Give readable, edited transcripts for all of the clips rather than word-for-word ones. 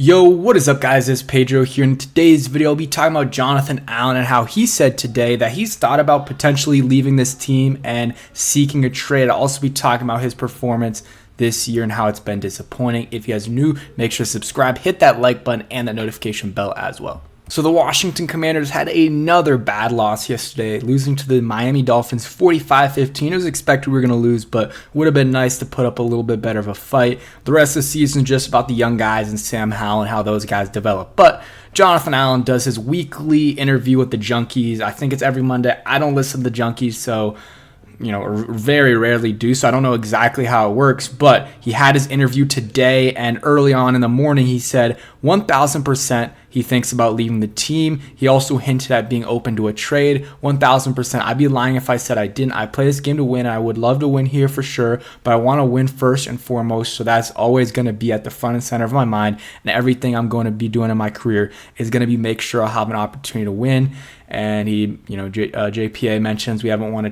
Yo, what is up guys, it's Pedro here. In today's video, I'll be talking about Jonathan Allen and how he said today that he's thought about potentially leaving this team and seeking a trade. I'll also be talking about his performance this year and how it's been disappointing. If you guys are new, make sure to subscribe, hit that like button and that notification bell as well. So the Washington Commanders had another bad loss yesterday, losing to the Miami Dolphins 45-15. It was expected we were going to lose, but would have been nice to put up a little bit better of a fight. The rest of the season is just about the young guys and Sam Howell and how those guys develop. But Jonathan Allen does his weekly interview with the Junkies. I think it's every Monday. I don't listen to the Junkies, so very rarely do, so I don't know exactly how it works, but he had his interview today, and early on in the morning, he said 1,000% he thinks about leaving the team. He also hinted at being open to a trade. 1,000%. I'd be lying if I said I didn't. I play this game to win, and I would love to win here for sure, but I want to win first and foremost, so that's always going to be at the front and center of my mind, and everything I'm going to be doing in my career is going to be make sure I'll have an opportunity to win. And he, JPA mentions we haven't won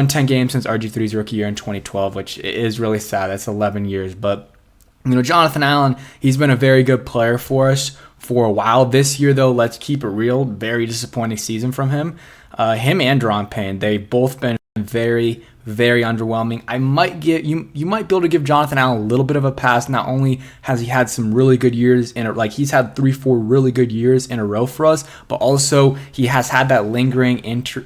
10 games since RG3's rookie year in 2012, which is really sad. That's 11 years. But, Jonathan Allen, he's been a very good player for us for a while. This year, though, let's keep it real. Very disappointing season from him. Him and Deron Payne, they've both been very, very underwhelming. You might be able to give Jonathan Allen a little bit of a pass. Not only has he had some really good years he's had 3-4 really good years in a row for us, but also he has had that lingering injury,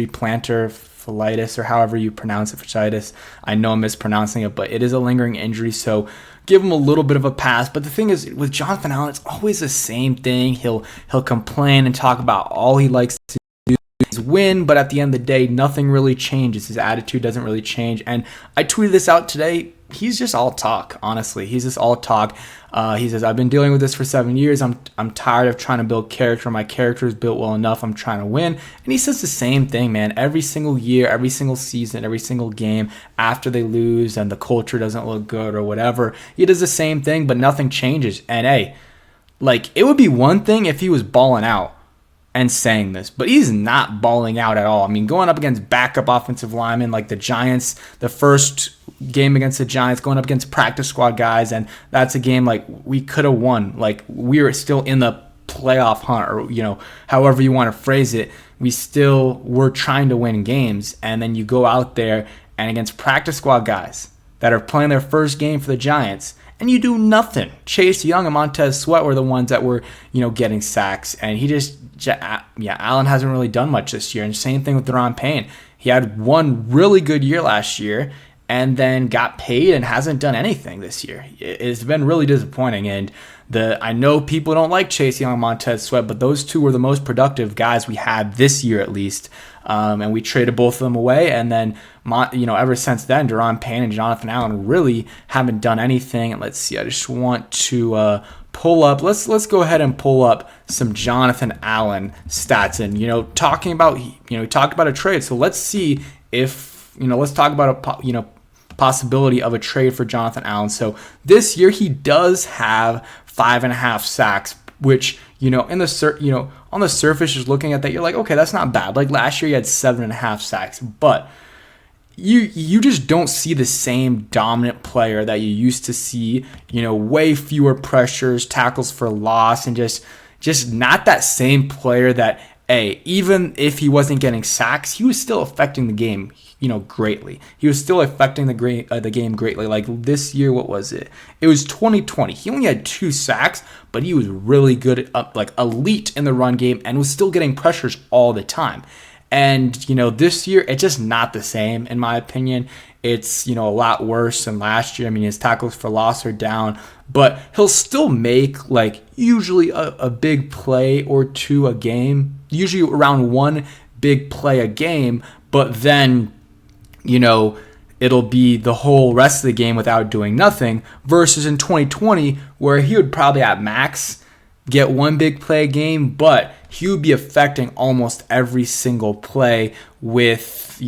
plantar fasciitis, or however you pronounce it, fasciitis. I know I'm mispronouncing it, but it is a lingering injury, so give him a little bit of a pass. But the thing is, with Jonathan Allen, it's always the same thing. He'll complain and talk about all he likes to win, but at the end of the day, nothing really changes. His attitude doesn't really change. And I tweeted this out today. He's just all talk, honestly. He's just all talk. He says, I've been dealing with this for 7 years. I'm tired of trying to build character. My character is built well enough. I'm trying to win. And he says the same thing, man. Every single year, every single season, every single game after they lose and the culture doesn't look good or whatever, he does the same thing, but nothing changes. And hey, it would be one thing if he was balling out and saying this, but he's not balling out at all. I mean, going up against backup offensive linemen like the Giants, the first game against the Giants, going up against practice squad guys, and that's a game we could have won. We were still in the playoff hunt, or however you want to phrase it. We still were trying to win games, and then you go out there and against practice squad guys that are playing their first game for the Giants, and you do nothing. Chase Young and Montez Sweat were the ones that were, getting sacks, and Allen hasn't really done much this year. And same thing with Deron Payne. He had one really good year last year and then got paid and hasn't done anything this year. It's been really disappointing. And I know people don't like Chase Young and Montez Sweat, but those two were the most productive guys we had this year at least. And we traded both of them away. And then, ever since then, Deron Payne and Jonathan Allen really haven't done anything. And let's see, I just want to pull up. Let's go ahead and pull up some Jonathan Allen stats. And talking about he talked about a trade. So let's see if let's talk about a possibility of a trade for Jonathan Allen. So this year he does have 5.5 sacks, which on the surface, just looking at that, you're like, okay, that's not bad. Like last year he had 7.5 sacks, but you just don't see the same dominant player that you used to see. Way fewer pressures, tackles for loss, and just not that same player that, even if he wasn't getting sacks, he was still affecting the game, greatly. He was still affecting the game greatly. Like this year, what was it? It was 2020. He only had 2 sacks, but he was really good, elite in the run game, and was still getting pressures all the time. And, this year, it's just not the same, in my opinion. It's, a lot worse than last year. I mean, his tackles for loss are down, but he'll still make, usually a big play or two a game, usually around one big play a game, but then, it'll be the whole rest of the game without doing nothing, versus in 2020, where he would probably at max get one big play a game, but he would be affecting almost every single play with,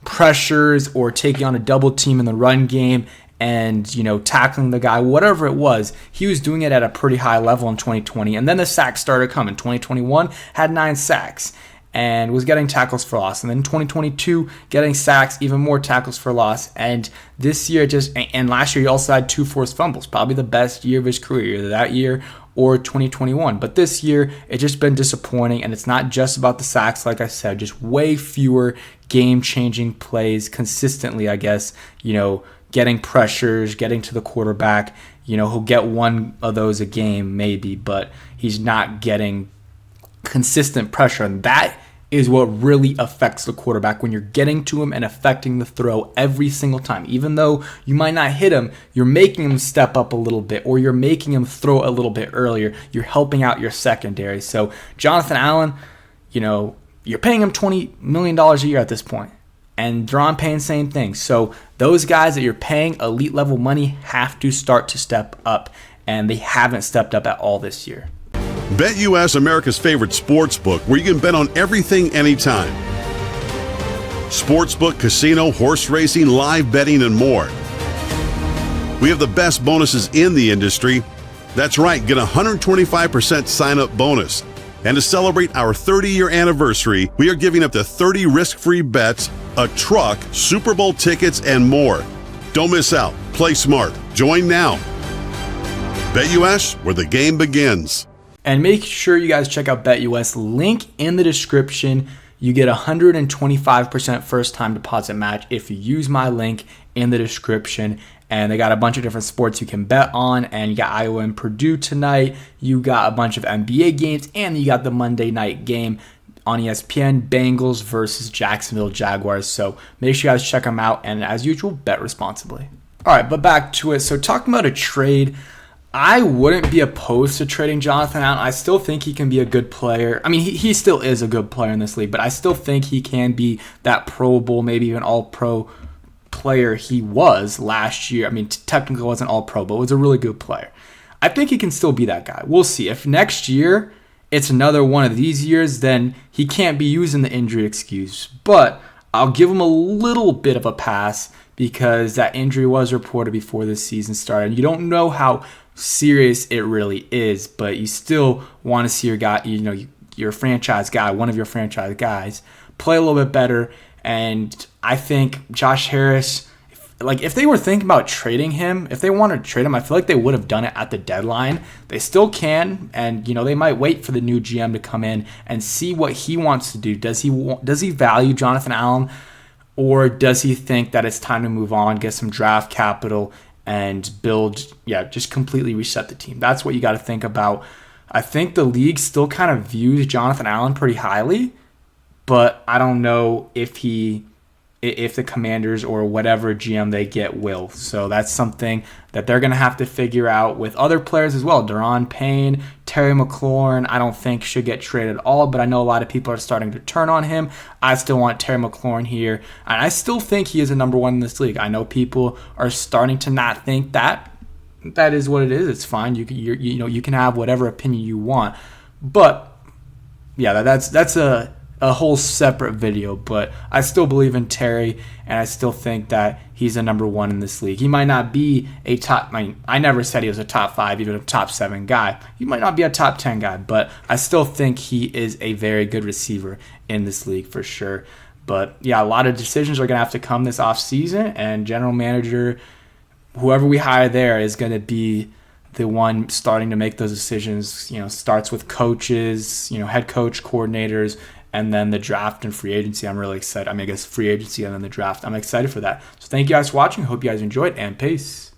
pressures or taking on a double team in the run game and, tackling the guy, whatever it was. He was doing it at a pretty high level in 2020. And then the sacks started coming. 2021 had 9 sacks. and was getting tackles for loss. And then 2022, getting sacks, even more tackles for loss. And this year and last year he also had 2 forced fumbles, probably the best year of his career, either that year or 2021. But this year, it's just been disappointing, and it's not just about the sacks, like I said, just way fewer game-changing plays consistently, I guess, getting pressures, getting to the quarterback. He'll get one of those a game maybe, but he's not getting consistent pressure, and that is what really affects the quarterback. When you're getting to him and affecting the throw every single time, even though you might not hit him, you're making him step up a little bit, or you're making him throw a little bit earlier. You're helping out your secondary. So Jonathan Allen, you're paying him $20 million a year at this point, and Deron Payne, same thing. So those guys that you're paying elite level money have to start to step up, and they haven't stepped up at all this year. BetUS, America's favorite sports book, where you can bet on everything, anytime. Sportsbook, casino, horse racing, live betting, and more. We have the best bonuses in the industry. That's right, get a 125% sign-up bonus. And to celebrate our 30-year anniversary, we are giving up to 30 risk-free bets, a truck, Super Bowl tickets, and more. Don't miss out. Play smart. Join now. BetUS, where the game begins. And make sure you guys check out BetUS. Link in the description. You get 125% first-time deposit match if you use my link in the description. And they got a bunch of different sports you can bet on. And you got Iowa and Purdue tonight. You got a bunch of NBA games. And you got the Monday night game on ESPN, Bengals versus Jacksonville Jaguars. So make sure you guys check them out. And as usual, bet responsibly. All right, but back to it. So talking about a trade, I wouldn't be opposed to trading Jonathan Allen. I still think he can be a good player. I mean, he still is a good player in this league, but I still think he can be that Pro Bowl, maybe even All-Pro player he was last year. I mean, technically wasn't All-Pro, but was a really good player. I think he can still be that guy. We'll see. If next year it's another one of these years, then he can't be using the injury excuse. But I'll give him a little bit of a pass because that injury was reported before this season started. You don't know how serious it really is, but you still want to see your guy, your franchise guy, one of your franchise guys, play a little bit better. And I think Josh Harris, if they were thinking about trading him, if they wanted to trade him, I feel like they would have done it at the deadline. They still can, and they might wait for the new GM to come in and see what he wants to do. Does he value Jonathan Allen, or does he think that it's time to move on, get some draft capital, and just completely reset the team? That's what you got to think about. I think the league still kind of views Jonathan Allen pretty highly, but I don't know if the Commanders or whatever GM they get will. So that's something that they're going to have to figure out with other players as well. Deron Payne, Terry McLaurin, I don't think should get traded at all, but I know a lot of people are starting to turn on him. I still want Terry McLaurin here, and I still think he is a number one in this league. I know people are starting to not think that. That is what it is. It's fine. You can have whatever opinion you want, but yeah, that's a whole separate video, but I still believe in Terry, and I still think that he's a number one in this league. He might not be a top, I never said he was a top 5, even a top 7 guy. He might not be a top 10 guy, but I still think he is a very good receiver in this league for sure. But yeah, a lot of decisions are going to have to come this offseason, and general manager, whoever we hire there, is going to be the one starting to make those decisions. Starts with coaches, head coach, coordinators, and then the draft and free agency. I'm really excited. I guess free agency and then the draft. I'm excited for that. So thank you guys for watching. Hope you guys enjoyed, and peace.